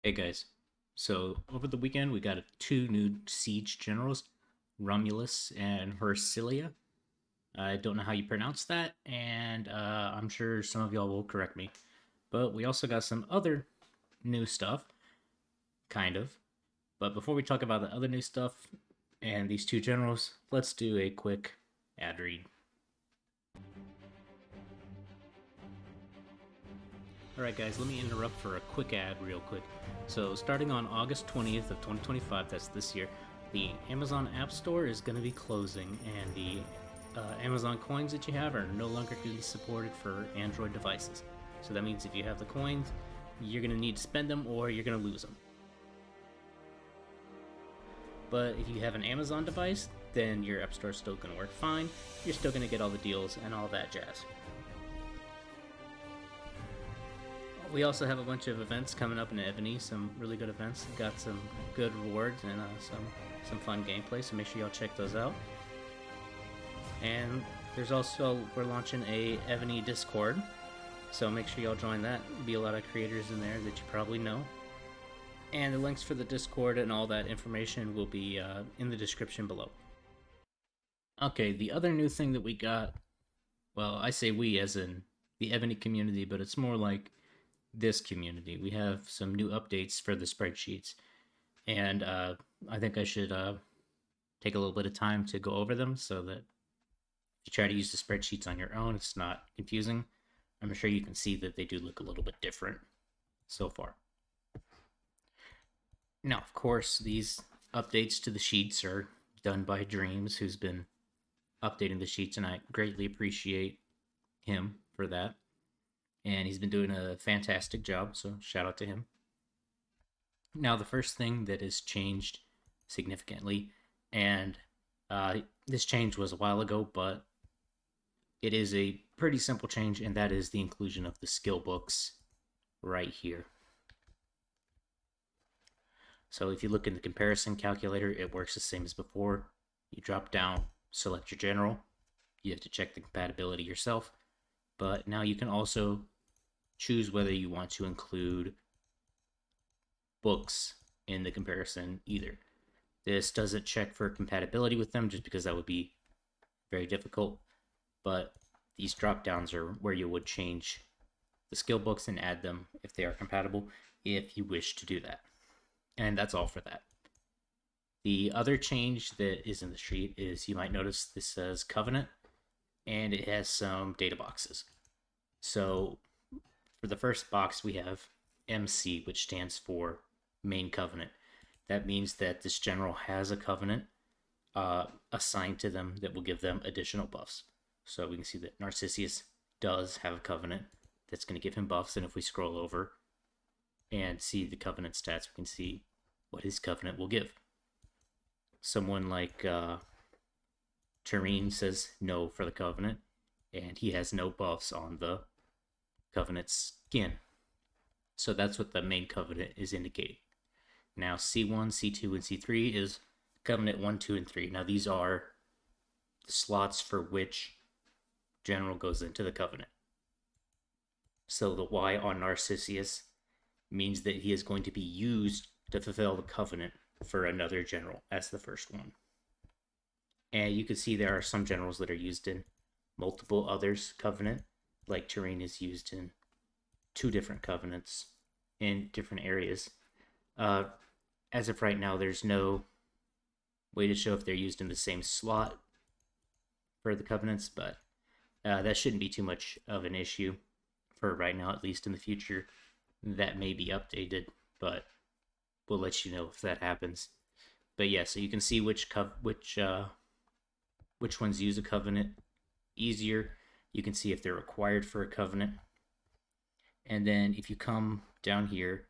Hey guys, so over the weekend we got two new siege generals, Romulus and Versilia. I don't know how you pronounce that, and I'm sure some of y'all will correct me. But we also got some other new stuff, kind of. But before we talk about the other new stuff and these two generals, let's do a quick ad read. Alright guys, let me interrupt for a quick ad real quick. So starting on August 20th of 2025, that's this year, the Amazon App Store is going to be closing, and the Amazon coins that you have are no longer going to be supported for Android devices. So that means if you have the coins, you're going to need to spend them or you're going to lose them. But if you have an Amazon device, then your App Store is still going to work fine. You're still going to get all the deals and all that jazz. We also have a bunch of events coming up in Evony, some really good events. Got some good rewards and some fun gameplay, so make sure y'all check those out. And there's also, we're launching a Evony Discord, so make sure y'all join that. There'll be a lot of creators in there that you probably know. And the links for the Discord and all that information will be in the description below. Okay, the other new thing that we got, well, I say we as in the Evony community, but it's more like this community. We have some new updates for the spreadsheets, and I think I should take a little bit of time to go over them so that if you try to use the spreadsheets on your own, it's not confusing. I'm sure you can see that they do look a little bit different so far. Now, of course, these updates to the sheets are done by Dreams, who's been updating the sheets, and I greatly appreciate him for that. And he's been doing a fantastic job, so shout out to him. Now, the first thing that has changed significantly, and this change was a while ago, but it is a pretty simple change, and that is the inclusion of the skill books right here. So if you look in the comparison calculator, it works the same as before. You drop down, select your general. You have to check the compatibility yourself, but now you can also choose whether you want to include books in the comparison either. This doesn't check for compatibility with them just because that would be very difficult, but these drop downs are where you would change the skill books and add them if they are compatible, if you wish to do that. And that's all for that. The other change that is in the sheet is, you might notice this says Covenant, and it has some data boxes. So for the first box, we have MC, which stands for Main Covenant. That means that this general has a covenant assigned to them that will give them additional buffs. So we can see that Narcissus does have a covenant that's going to give him buffs, and if we scroll over and see the covenant stats, we can see what his covenant will give. Someone like Tureen says no for the covenant, and he has no buffs on the covenant skin. So that's what the main covenant is indicating. Now C1, C2, and C3 is covenant 1, 2, and 3. Now these are the slots for which general goes into the covenant. So the Y on Narcissus means that he is going to be used to fulfill the covenant for another general. That's the first one. And you can see there are some generals that are used in multiple others covenant, like Terrain is used in 2 different covenants in different areas. As of right now, there's no way to show if they're used in the same slot for the covenants, but that shouldn't be too much of an issue for right now. At least in the future, that may be updated, but we'll let you know if that happens. But yeah, so you can see which ones use a covenant easier. You can see if they're required for a covenant. And then if you come down here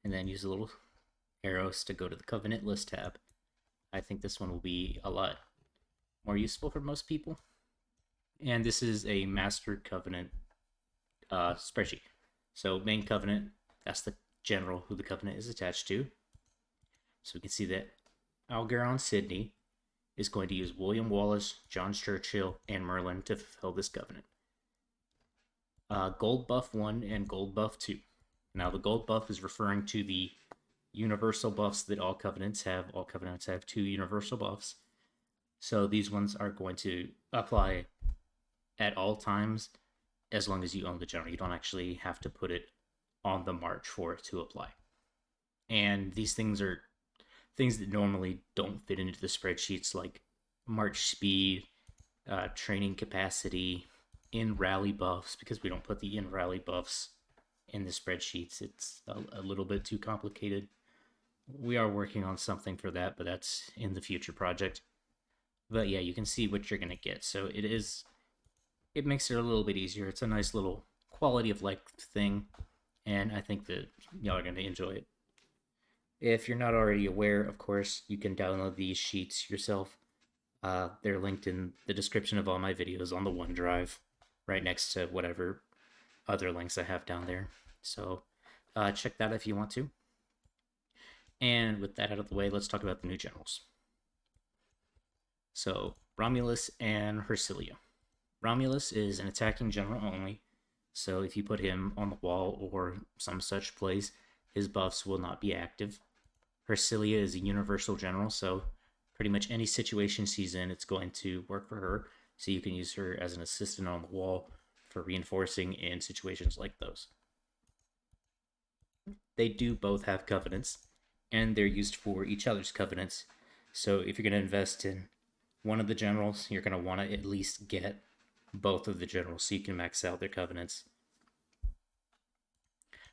and then use a little arrows to go to the covenant list tab, I think this one will be a lot more useful for most people. And this is a master covenant spreadsheet. So main covenant, that's the general who the covenant is attached to. So we can see that Algeron Sidney is going to use William Wallace, John Churchill, and Merlin to fulfill this covenant. Gold buff 1 and gold buff 2. Now, the gold buff is referring to the universal buffs that all covenants have. All covenants have 2 universal buffs. So these ones are going to apply at all times as long as you own the general. You don't actually have to put it on the march for it to apply. And these things are things that normally don't fit into the spreadsheets, like march speed, training capacity, in rally buffs, because we don't put the in rally buffs in the spreadsheets. It's a little bit too complicated. We are working on something for that, but that's in the future project. But yeah, you can see what you're gonna get. So it makes it a little bit easier. It's a nice little quality of life thing, and I think that y'all are gonna enjoy it. If you're not already aware, of course, you can download these sheets yourself. They're linked in the description of all my videos on the OneDrive, right next to whatever other links I have down there. So check that if you want to. And with that out of the way, let's talk about the new generals. So Romulus and Hercilia. Romulus is an attacking general only, so if you put him on the wall or some such place, his buffs will not be active. Hercilia is a universal general, so pretty much any situation she's in, it's going to work for her. So you can use her as an assistant on the wall for reinforcing in situations like those. They do both have covenants, and they're used for each other's covenants. So if you're going to invest in one of the generals, you're going to want to at least get both of the generals so you can max out their covenants.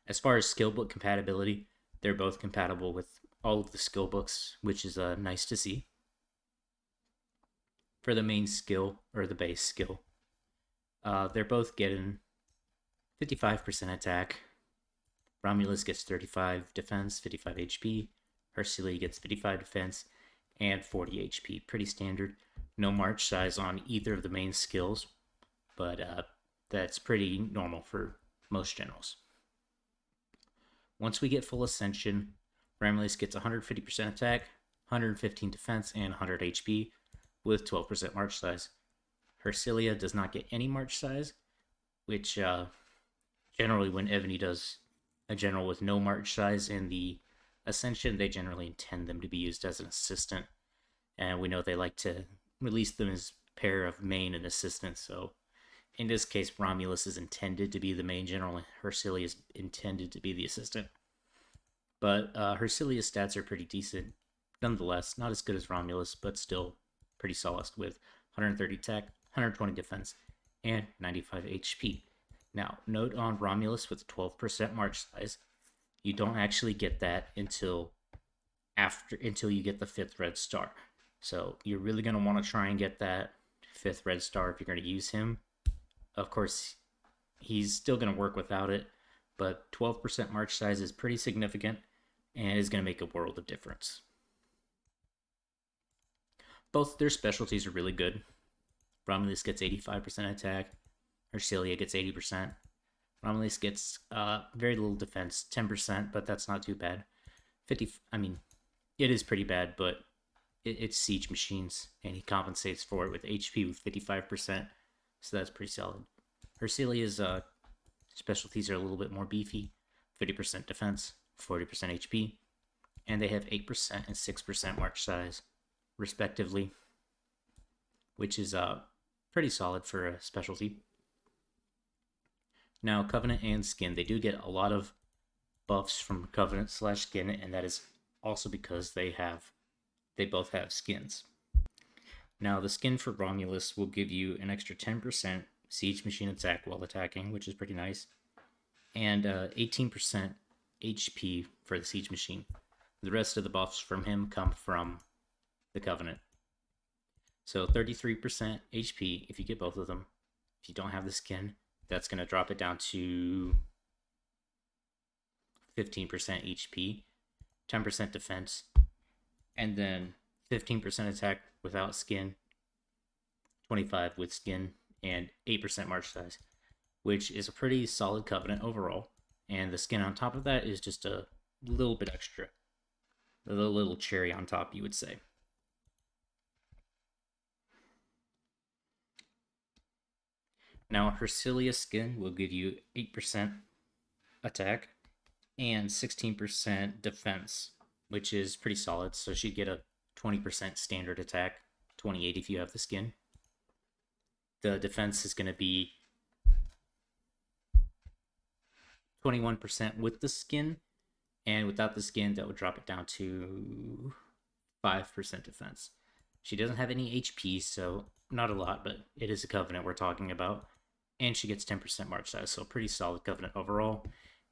As far as skill book compatibility, they're both compatible with all of the skill books, which is nice to see. For the main skill, or the base skill, they're both getting 55% attack. Romulus gets 35 defense, 55 HP. Hercilia gets 55 defense and 40 HP. Pretty standard. No march size on either of the main skills, but that's pretty normal for most generals. Once we get full ascension, Romulus gets 150% attack, 115 defense, and 100 HP with 12% march size. Hercilia does not get any march size, which generally when Evony does a general with no march size in the ascension, they generally intend them to be used as an assistant, and we know they like to release them as pair of main and assistant. So in this case, Romulus is intended to be the main general, and Hercilia is intended to be the assistant. But Hercilia's stats are pretty decent, nonetheless. Not as good as Romulus, but still pretty solid with 130 attack, 120 defense, and 95 HP. Now, note on Romulus with 12% march size, you don't actually get that until you get the 5th red star. So you're really going to want to try and get that 5th red star if you're going to use him. Of course, he's still going to work without it, but 12% march size is pretty significant and is going to make a world of difference. Both their specialties are really good. Romulus gets 85% attack. Hercilia gets 80%. Romulus gets very little defense, 10%, but that's not too bad. It is pretty bad, but it's siege machines, and he compensates for it with HP with 55%, so that's pretty solid. Hercilia's specialties are a little bit more beefy, 50% defense, 40% HP, and they have 8% and 6% march size, respectively, which is pretty solid for a specialty. Now, Covenant and Skin, they do get a lot of buffs from Covenant / Skin, and that is also because they both have skins. Now, the skin for Romulus will give you an extra 10% siege machine attack while attacking, which is pretty nice, and 18% HP for the siege machine. The rest of the buffs from him come from the Covenant. So 33% HP if you get both of them. If you don't have the skin, that's going to drop it down to 15% HP, 10% defense, and then 15% attack without skin, 25 with skin, and 8% march size, which is a pretty solid Covenant overall. And the skin on top of that is just a little bit extra. A little cherry on top, you would say. Now, Hercilia's skin will give you 8% attack and 16% defense, which is pretty solid. So she'd get a 20% standard attack, 28 if you have the skin. The defense is going to be 21% with the skin, and without the skin, that would drop it down to 5% defense. She doesn't have any HP, so not a lot, but it is a covenant we're talking about. And she gets 10% march size, so pretty solid covenant overall.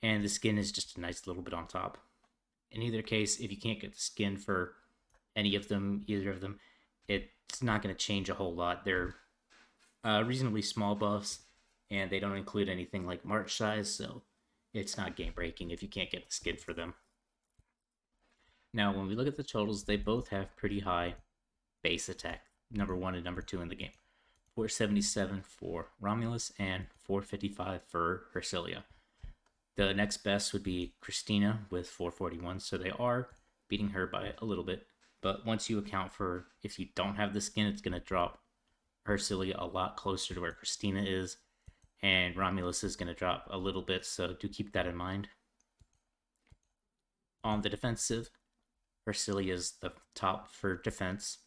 And the skin is just a nice little bit on top. In either case, if you can't get the skin for either of them, it's not going to change a whole lot. They're reasonably small buffs, and they don't include anything like march size, so it's not game breaking if you can't get the skin for them. Now, when we look at the totals, they both have pretty high base attack, number 1 and number 2 in the game. 477 for Romulus and 455 for Hersilia. The next best would be Christina with 441, so they are beating her by a little bit. But once you account for if you don't have the skin, it's going to drop Hersilia a lot closer to where Christina is, and Romulus is going to drop a little bit, so do keep that in mind. On the defensive, Hersilia is the top for defense.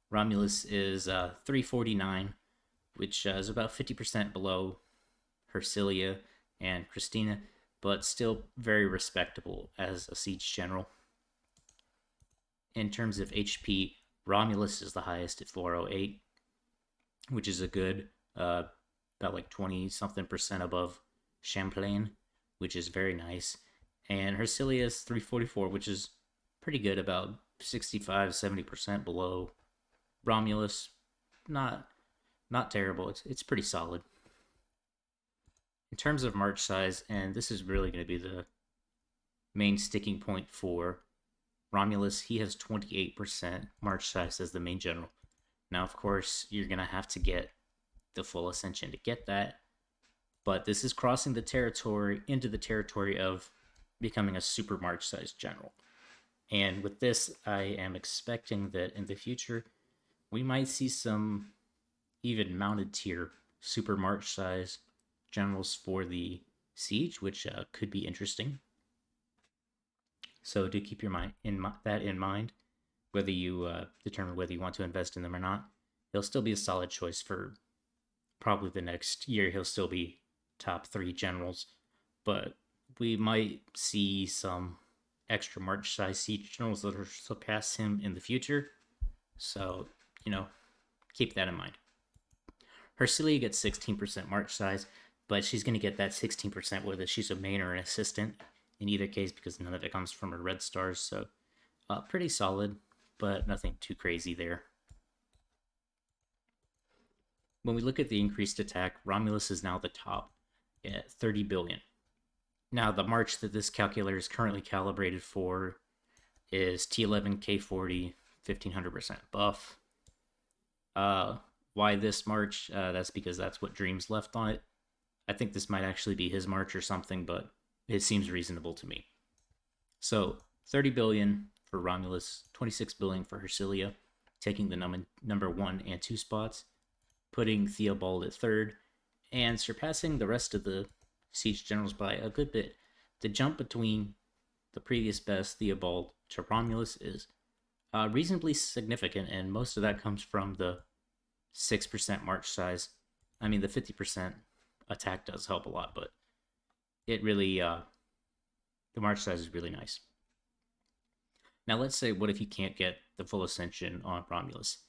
Romulus is 349, which is about 50% below Hersilia and Christina, but still very respectable as a siege general. In terms of HP, Romulus is the highest at 408, which is a good, about like 20 something percent above Champlain, which is very nice. And Hersilia is 344, which is pretty good, about 65-70% below Romulus. Not terrible. It's pretty solid. In terms of march size, and this is really going to be the main sticking point for Romulus, he has 28% march size as the main general. Now, of course, you're going to have to get the full ascension to get that, but this is crossing the territory into the territory of becoming a super march size general. And with this, I am expecting that in the future, we might see some even mounted tier super march size generals for the siege, which could be interesting. So do keep that in mind, whether you determine whether you want to invest in them or not. He'll still be a solid choice for probably the next year. He'll still be top 3 generals, but we might see some extra march size siege generals that will surpass him in the future. So, keep that in mind. Hersilia gets 16% march size, but she's going to get that 16% whether she's a main or an assistant in either case, because none of it comes from her red stars. So pretty solid, but nothing too crazy there. When we look at the increased attack, Romulus is now the top at 30 billion. Now, the march that this calculator is currently calibrated for is T11, K40, 1500% buff. Why this march? That's because that's what Dreams left on it. I think this might actually be his march or something, but it seems reasonable to me. So 30 billion for Romulus, 26 billion for Hersilia, taking the number 1 and 2 spots, putting Theobald at 3rd, and surpassing the rest of the siege generals by a good bit. The jump between the previous best Theobald to Romulus is reasonably significant, and most of that comes from the 6% march size. I mean, the 50% attack does help a lot, but it really, the march size is really nice. Now, let's say, what if you can't get the full ascension on Romulus?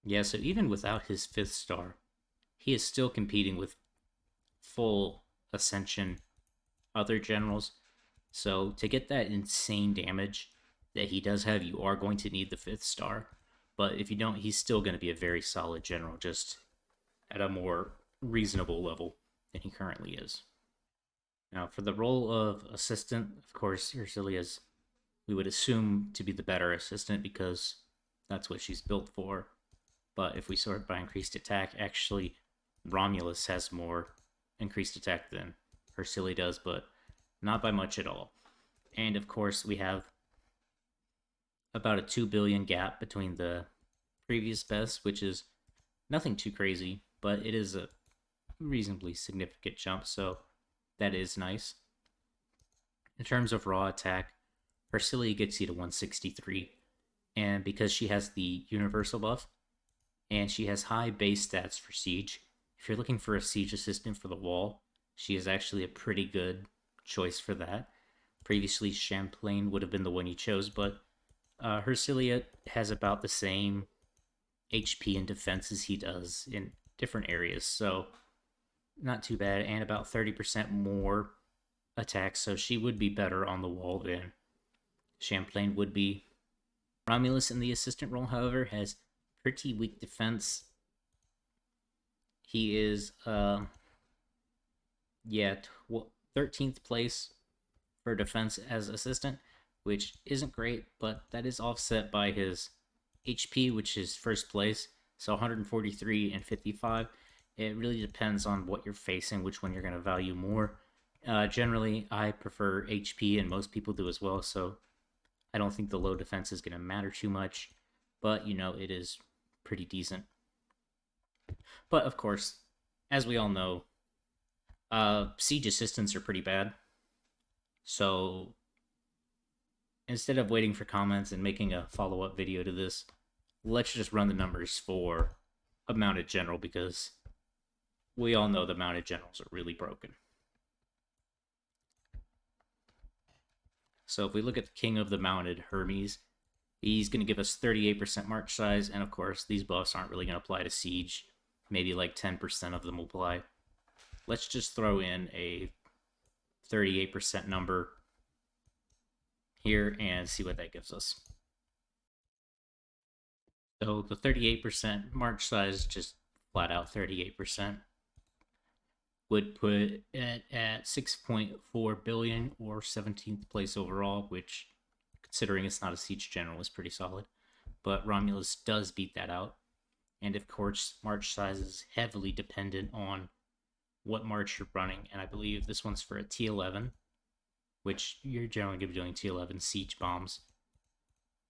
Yeah, so even without his 5th star, he is still competing with full ascension other generals. So to get that insane damage that he does have, you are going to need the 5th star. But if you don't, he's still going to be a very solid general, just at a more reasonable level than he currently is. Now, for the role of assistant, of course, Ursula's, we would assume to be the better assistant because that's what she's built for. But if we sort by increased attack, actually, Romulus has more increased attack than Hersilia does, but not by much at all. And of course, we have about a 2 billion gap between the previous best, which is nothing too crazy, but it is a reasonably significant jump, so that is nice. In terms of raw attack, Hercilia gets you to 163, and because she has the universal buff, and she has high base stats for siege, if you're looking for a siege assistant for the wall, she is actually a pretty good choice for that. Previously, Champlain would have been the one you chose, but Hercilia has about the same HP and defense as he does in different areas, so not too bad, and about 30% more attack, so she would be better on the wall than Champlain would be. Romulus in the assistant role, however, has pretty weak defense. He is, 13th place for defense as assistant, which isn't great, but that is offset by his HP, which is first place, so 143 and 55. It really depends on what you're facing, which one you're going to value more. Generally, I prefer HP, and most people do as well, so I don't think the low defense is going to matter too much, but, it is pretty decent. But, of course, as we all know, siege assistants are pretty bad, so instead of waiting for comments and making a follow-up video to this, let's just run the numbers for a mounted general, because we all know the mounted generals are really broken. So if we look at the king of the mounted, Hermes, he's going to give us 38% march size, and of course, these buffs aren't really going to apply to siege. Maybe like 10% of them will apply. Let's just throw in a 38% number here and see what that gives us. So the 38% march size, just flat out 38%, would put it at 6.4 billion, or 17th place overall, which, considering it's not a siege general, is pretty solid. But Romulus does beat that out. And of course, march size is heavily dependent on what march you're running, and I believe this one's for a T11, which you're generally going to be doing T11 siege bombs.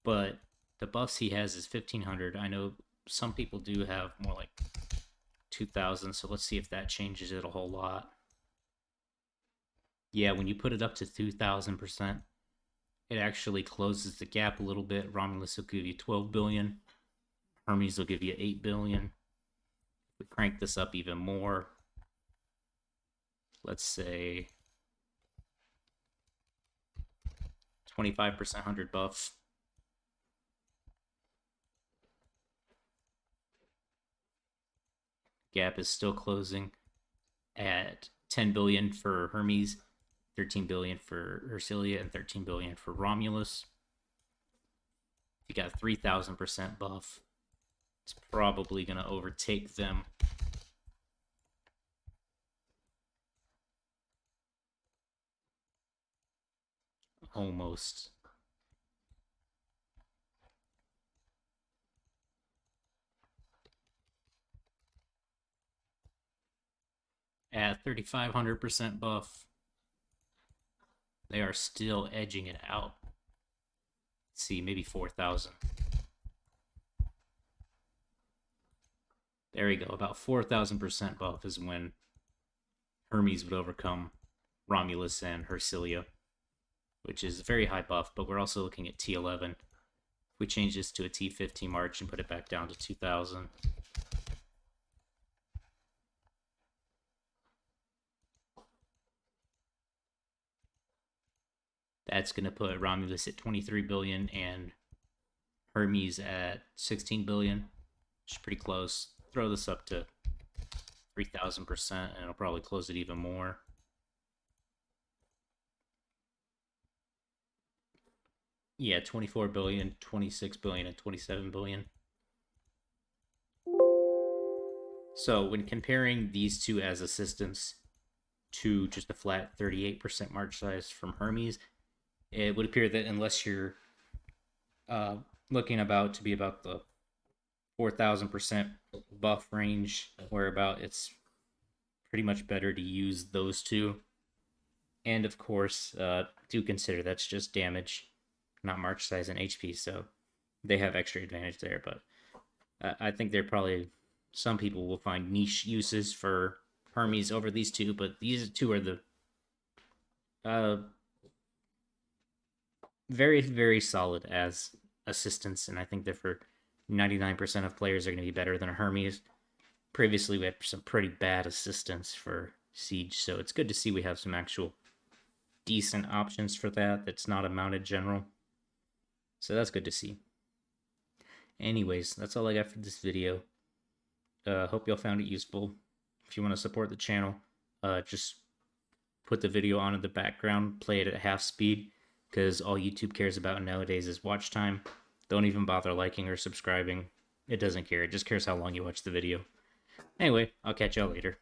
But the buffs he has is 1500. I know some people do have more like 2000, so let's see if that changes it a whole lot. Yeah, when you put it up to 2000%, it actually closes the gap a little bit. Romulus will give you 12 billion. Hermes will give you 8 billion. We crank this up even more. Let's say 25% 100 buff. Gap is still closing at 10 billion for Hermes, 13 billion for Hercilia, and 13 billion for Romulus. If you got 3000% buff, it's probably going to overtake them. Almost. At 3500% buff, they are still edging it out. Let's see, maybe 4000. There we go. About 4000% buff is when Hermes would overcome Romulus and Hercilia, which is a very high buff, but we're also looking at T11. If we change this to a T15 march and put it back down to 2000, that's going to put Romulus at 23 billion and Hermes at 16 billion, which is pretty close. Throw this up to 3000%, and it'll probably close it even more. Yeah, 24 billion, 26 billion, and 27 billion. So when comparing these two as assistants to just a flat 38% march size from Hermes, it would appear that unless you're looking about to be about the 4000% buff range, where about it's pretty much better to use those two. And of course, do consider that's just damage, not march size and HP, so they have extra advantage there. But I think there probably some people will find niche uses for Hermes over these two, but these two are the uh, very, very solid as assistants, and I think that for 99% of players are going to be better than a Hermes. Previously, we had some pretty bad assistants for Siege, so it's good to see we have some actual decent options for that that's not a mounted general. So that's good to see. Anyways, that's all I got for this video. Hope y'all found it useful. If you want to support the channel, just put the video on in the background, play it at half speed, because all YouTube cares about nowadays is watch time. Don't even bother liking or subscribing. It doesn't care. It just cares how long you watch the video. Anyway, I'll catch y'all later.